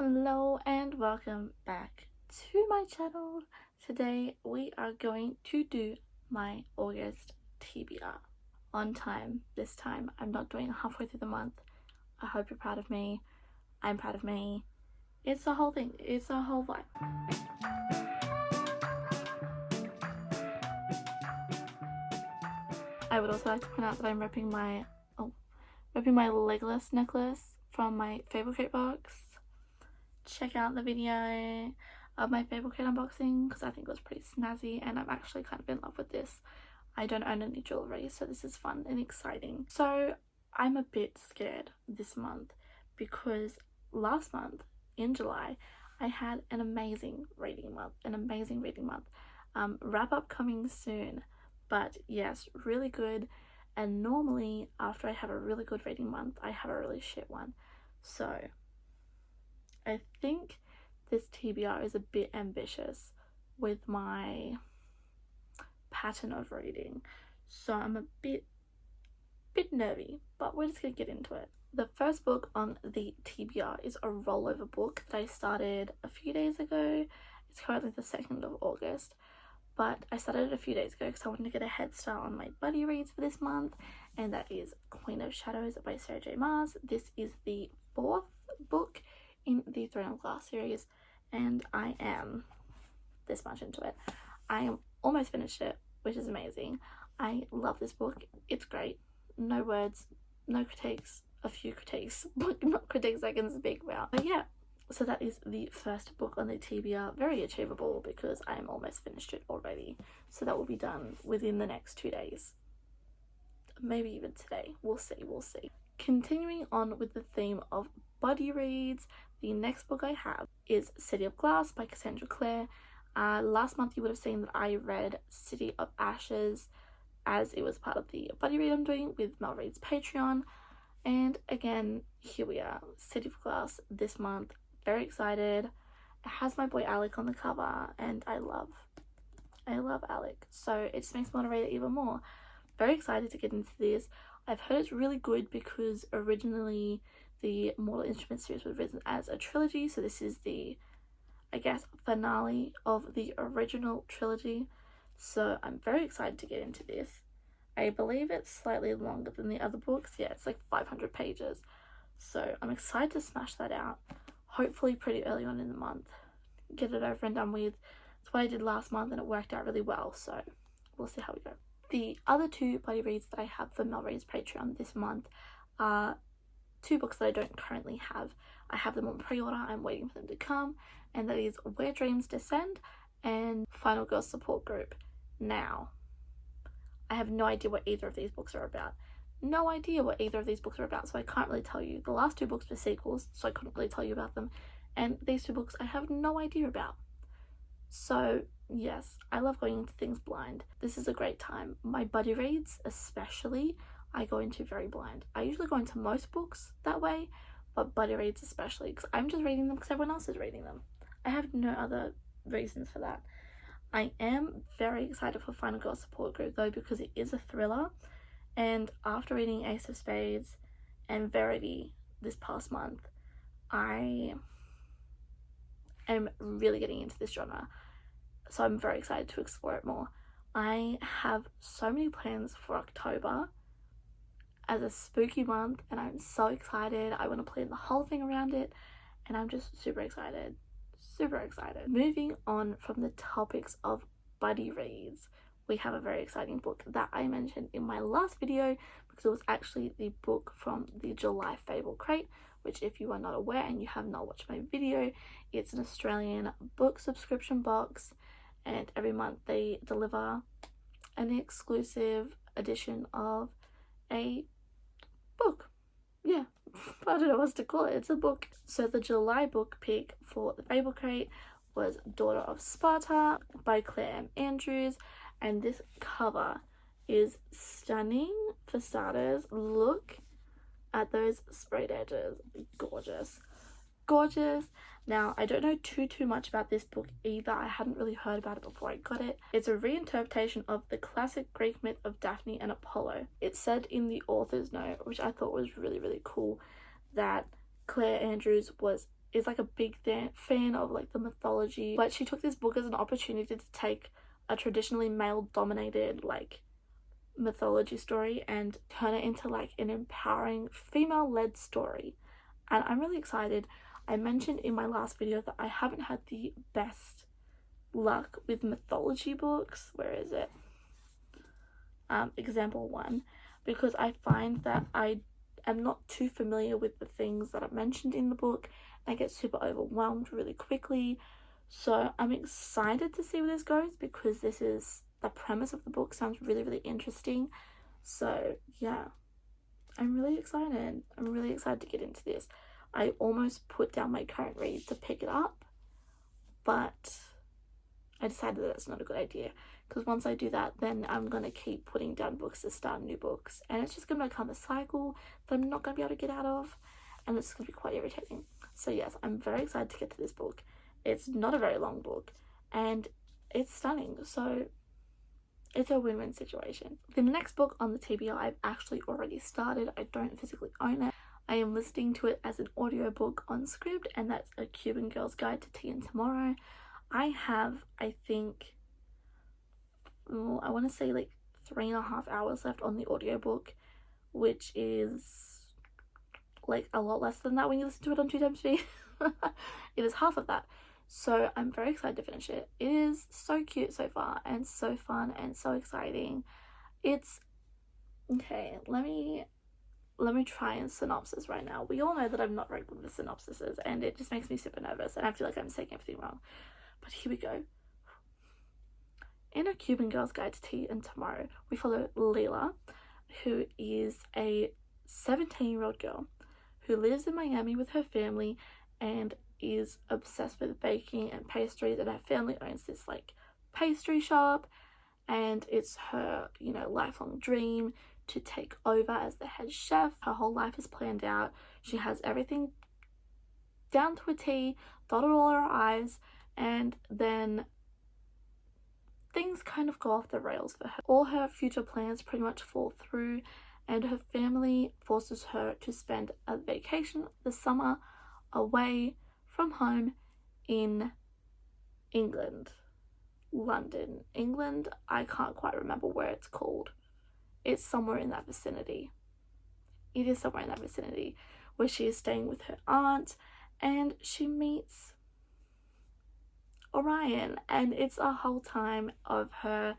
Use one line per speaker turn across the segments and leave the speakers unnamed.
Hello and welcome back to my channel. Today we are going to do my August TBR on time. This time I'm not doing it halfway through the month. I hope you're proud of me. I'm proud of me. It's the whole thing. It's a whole vibe. I would also like to point out that I'm repping my legless necklace from my Fable Crate box. Check out the video of my Fable Crate unboxing because I think it was pretty snazzy and I'm actually kind of in love with this. I don't own any jewelry, so this is fun and exciting. So I'm a bit scared this month because last month in July I had an amazing reading month. Wrap up coming soon, but yes, really good. And normally after I have a really good reading month I have a really shit one, so I think this TBR is a bit ambitious with my pattern of reading, so I'm a bit nervy, but we're just gonna get into it. The first book on the TBR is a rollover book that I started a few days ago. It's currently the 2nd of August, but I started it a few days ago because I wanted to get a head start on my buddy reads for this month, and that is Queen of Shadows by Sarah J Maas. This is the 4th book in the Throne of Glass series, and I am this much into it. I am almost finished it, which is amazing. I love this book. It's great. No words, no critiques, a few critiques, but not critiques I can speak about. But yeah, so that is the first book on the TBR. Very achievable because I am almost finished it already. So that will be done within the next 2 days. Maybe even today. We'll see. Continuing on with the theme of buddy reads, the next book I have is City of Glass by Cassandra Clare. Last month you would have seen that I read City of Ashes as it was part of the buddy read I'm doing with Mel Read's Patreon. And again, here we are, City of Glass this month. Very excited. It has my boy Alec on the cover and I love Alec, so it just makes me want to read it even more. Very excited to get into this. I've heard it's really good because originally the Mortal Instruments series was written as a trilogy, so this is the, I guess, finale of the original trilogy. So I'm very excited to get into this. I believe it's slightly longer than the other books. Yeah, it's like 500 pages. So I'm excited to smash that out. Hopefully pretty early on in the month. Get it over and done with. That's what I did last month and it worked out really well. So we'll see how we go. The other 2 buddy reads that I have for Mel Read's Patreon this month are 2 books that I don't currently have. I have them on pre-order. I'm waiting for them to come. And that is Where Dreams Descend and Final Girl Support Group. Now, I have no idea what either of these books are about. So I can't really tell you. The last 2 books were sequels, so I couldn't really tell you about them. And these 2 books I have no idea about. So yes, I love going into things blind. This is a great time. My buddy reads especially, I go into very blind. I usually go into most books that way, but buddy reads especially because I'm just reading them because everyone else is reading them. I have no other reasons for that. I am very excited for Final Girl Support Group though because it is a thriller, and after reading Ace of Spades and Verity this past month, I am really getting into this genre, so I'm very excited to explore it more. I have so many plans for October as a spooky month and I'm so excited. I want to plan the whole thing around it and I'm just super excited. Moving on from the topics of buddy reads, we have a very exciting book that I mentioned in my last video because it was actually the book from the July Fable Crate, which if you are not aware and you have not watched my video, it's an Australian book subscription box and every month they deliver an exclusive edition of a book. Yeah, I don't know what to call it. It's a book. So the July book pick for the Fable Crate was Daughter of Sparta by Claire M. Andrews, and this cover is stunning. For starters, look at those sprayed edges. Gorgeous. Now, I don't know too much about this book either. I hadn't really heard about it before I got it. It's a reinterpretation of the classic Greek myth of Daphne and Apollo. It said in the author's note, which I thought was really cool, that Claire Andrews was is like a big fan of like the mythology, but she took this book as an opportunity to take a traditionally male dominated like mythology story and turn it into like an empowering female led story. And I'm really excited. I mentioned in my last video that I haven't had the best luck with mythology books. Where is it? Example 1, because I find that I am not too familiar with the things that are mentioned in the book. I get super overwhelmed really quickly. So I'm excited to see where this goes, because this is the premise of the book sounds really, really interesting. So yeah, I'm really excited. I'm really excited to get into this. I almost put down my current read to pick it up, but I decided that it's not a good idea, because once I do that, then I'm going to keep putting down books to start new books, and it's just going to become a cycle that I'm not going to be able to get out of, and it's going to be quite irritating. So yes, I'm very excited to get to this book. It's not a very long book, and it's stunning, so it's a win-win situation. The next book on the TBR I've actually already started. I don't physically own it. I am listening to it as an audiobook on Scribd, and that's A Cuban Girl's Guide to Tea and Tomorrow. I have, I think, I want to say like 3.5 hours left on the audiobook, which is like a lot less than that when you listen to it on 2 times speed. It is half of that. So I'm very excited to finish it. It is so cute so far, and so fun, and so exciting. It's okay. Let me try and synopsis right now. We all know that I'm not very good with synopsises, and it just makes me super nervous, and I feel like I'm saying everything wrong. But here we go. In A Cuban Girl's Guide to Tea and Tomorrow, we follow Leela, who is a 17-year-old girl who lives in Miami with her family and is obsessed with baking and pastries, and her family owns this like pastry shop, and it's her, you know, lifelong dream to take over as the head chef. Her whole life is planned out. She has everything down to a T, dotted all her I's, and then things kind of go off the rails for her. All her future plans pretty much fall through, and her family forces her to spend a vacation this summer away from home in England. London, England. I can't quite remember where it's called. It's somewhere in that vicinity. It is somewhere in that vicinity, where she is staying with her aunt, and she meets Orion, and it's a whole time of her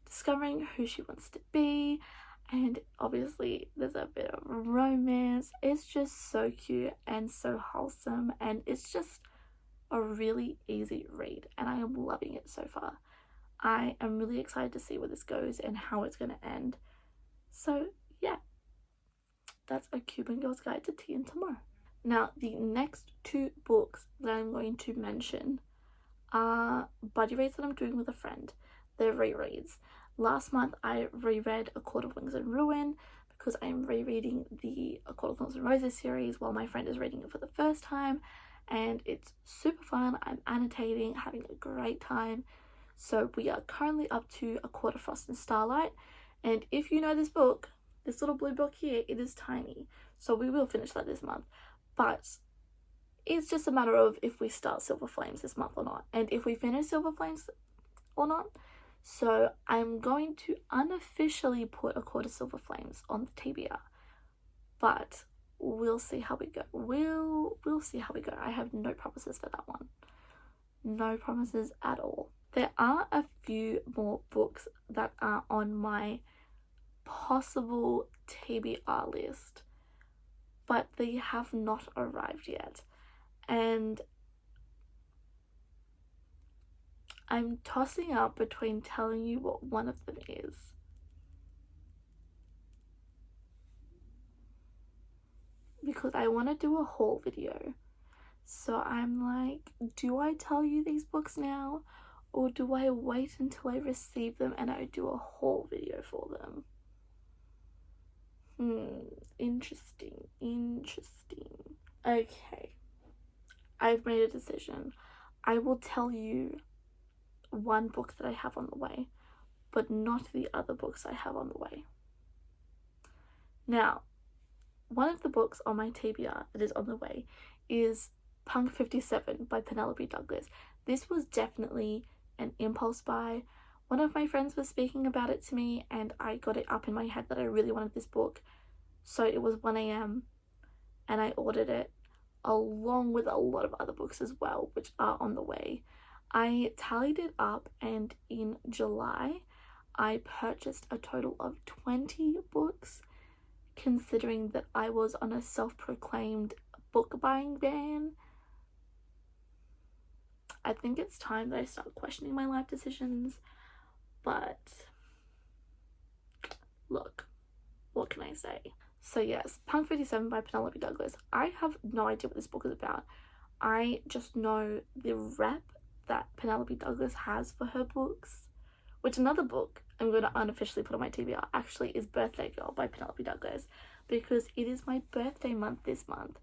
discovering who she wants to be, and obviously there's a bit of romance. It's just so cute and so wholesome, and it's just a really easy read, and I am loving it so far. I am really excited to see where this goes and how it's going to end. So yeah, that's A Cuban Girl's Guide to Tea and Tomorrow. Now, the next 2 books that I'm going to mention are buddy reads that I'm doing with a friend. They're rereads. Last month I reread A Court of Wings and Ruin, because I'm rereading the A Court of Thorns and Roses series while my friend is reading it for the first time, and it's super fun. I'm annotating, having a great time. So we are currently up to A Court of Frost and Starlight, and if you know this book, this little blue book here, it is tiny, so we will finish that this month, but it's just a matter of if we start Silver Flames this month or not, and if we finish Silver Flames or not. So I'm going to unofficially put A Court of Silver Flames on the TBR, but we'll see how we go. We'll see how we go. I have no promises for that one. No promises at all. There are a few more books that are on my possible TBR list, but they have not arrived yet. And I'm tossing up between telling you what one of them is. Because I want to do a haul video. So I'm like, do I tell you these books now? Or do I wait until I receive them and I do a haul video for them? Interesting. Okay. I've made a decision. I will tell you one book that I have on the way, but not the other books I have on the way. Now, one of the books on my TBR that is on the way is Punk 57 by Penelope Douglas. This was definitely an impulse buy. One of my friends was speaking about it to me and I got it up in my head that I really wanted this book. So it was 1 a.m. and I ordered it, along with a lot of other books as well, which are on the way. I tallied it up, and in July I purchased a total of 20 books, considering that I was on a self-proclaimed book buying ban. I think it's time that I start questioning my life decisions, but look, what can I say? So yes, Punk 57 by Penelope Douglas. I have no idea what this book is about. I just know the rep that Penelope Douglas has for her books, which another book I'm going to unofficially put on my TBR actually is Birthday Girl by Penelope Douglas, because it is my birthday month this month,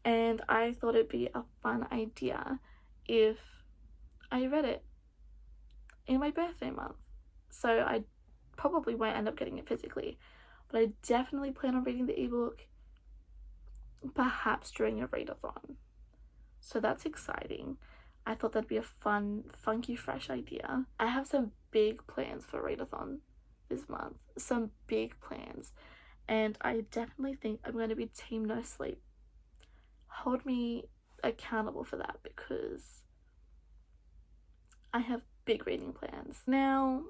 and I thought it'd be a fun idea if I read it in my birthday month. So I probably won't end up getting it physically, but I definitely plan on reading the ebook, perhaps during a readathon. So that's exciting. I thought that'd be a fun, funky, fresh idea. I have some big plans for readathon this month. Some big plans. And I definitely think I'm going to be Team No Sleep. Hold me accountable for that, because I have big reading plans. Now,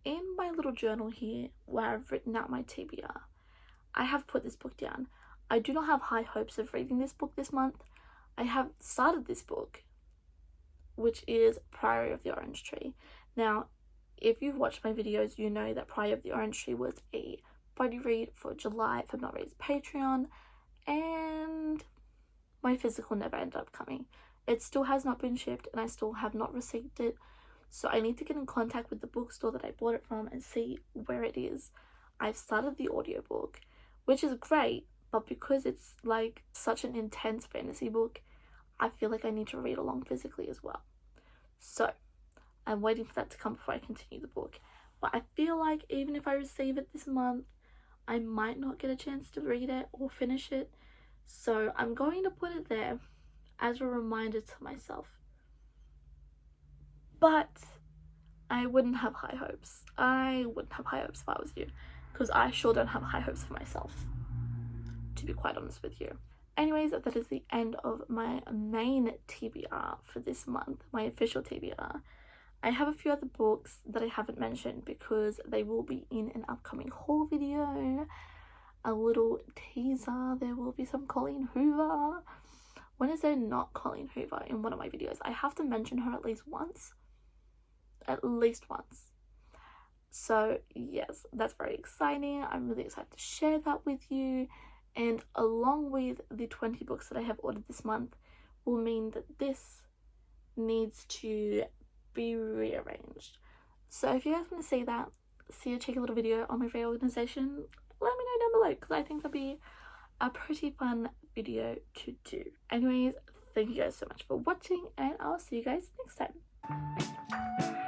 in my little journal here where I've written out my TBR, I have put this book down. I do not have high hopes of reading this book this month. I have started this book, which is Priory of the Orange Tree. Now, if you've watched my videos, you know that Priory of the Orange Tree was a body read for July for Not Read's Patreon, and my physical never ended up coming. It still has not been shipped and I still have not received it, so I need to get in contact with the bookstore that I bought it from and see where it is. I've started the audiobook, which is great, but because it's like such an intense fantasy book, I feel like I need to read along physically as well. So I'm waiting for that to come before I continue the book. But I feel like even if I receive it this month, I might not get a chance to read it or finish it. So I'm going to put it there as a reminder to myself. But I wouldn't have high hopes. I wouldn't have high hopes if I was you, because I sure don't have high hopes for myself, to be quite honest with you. Anyways, that is the end of my main TBR for this month, my official TBR. I have a few other books that I haven't mentioned because they will be in an upcoming haul video. A little teaser, there will be some Colleen Hoover. When is there not Colleen Hoover in one of my videos? I have to mention her at least once. At least once. So yes, that's very exciting. I'm really excited to share that with you. And along with the 20 books that I have ordered this month will mean that this needs to be rearranged. So if you guys want to see that, see a cheeky little video on my reorganization, let me know down below, because I think that'd be a pretty fun video to do. Anyways, thank you guys so much for watching, and I'll see you guys next time.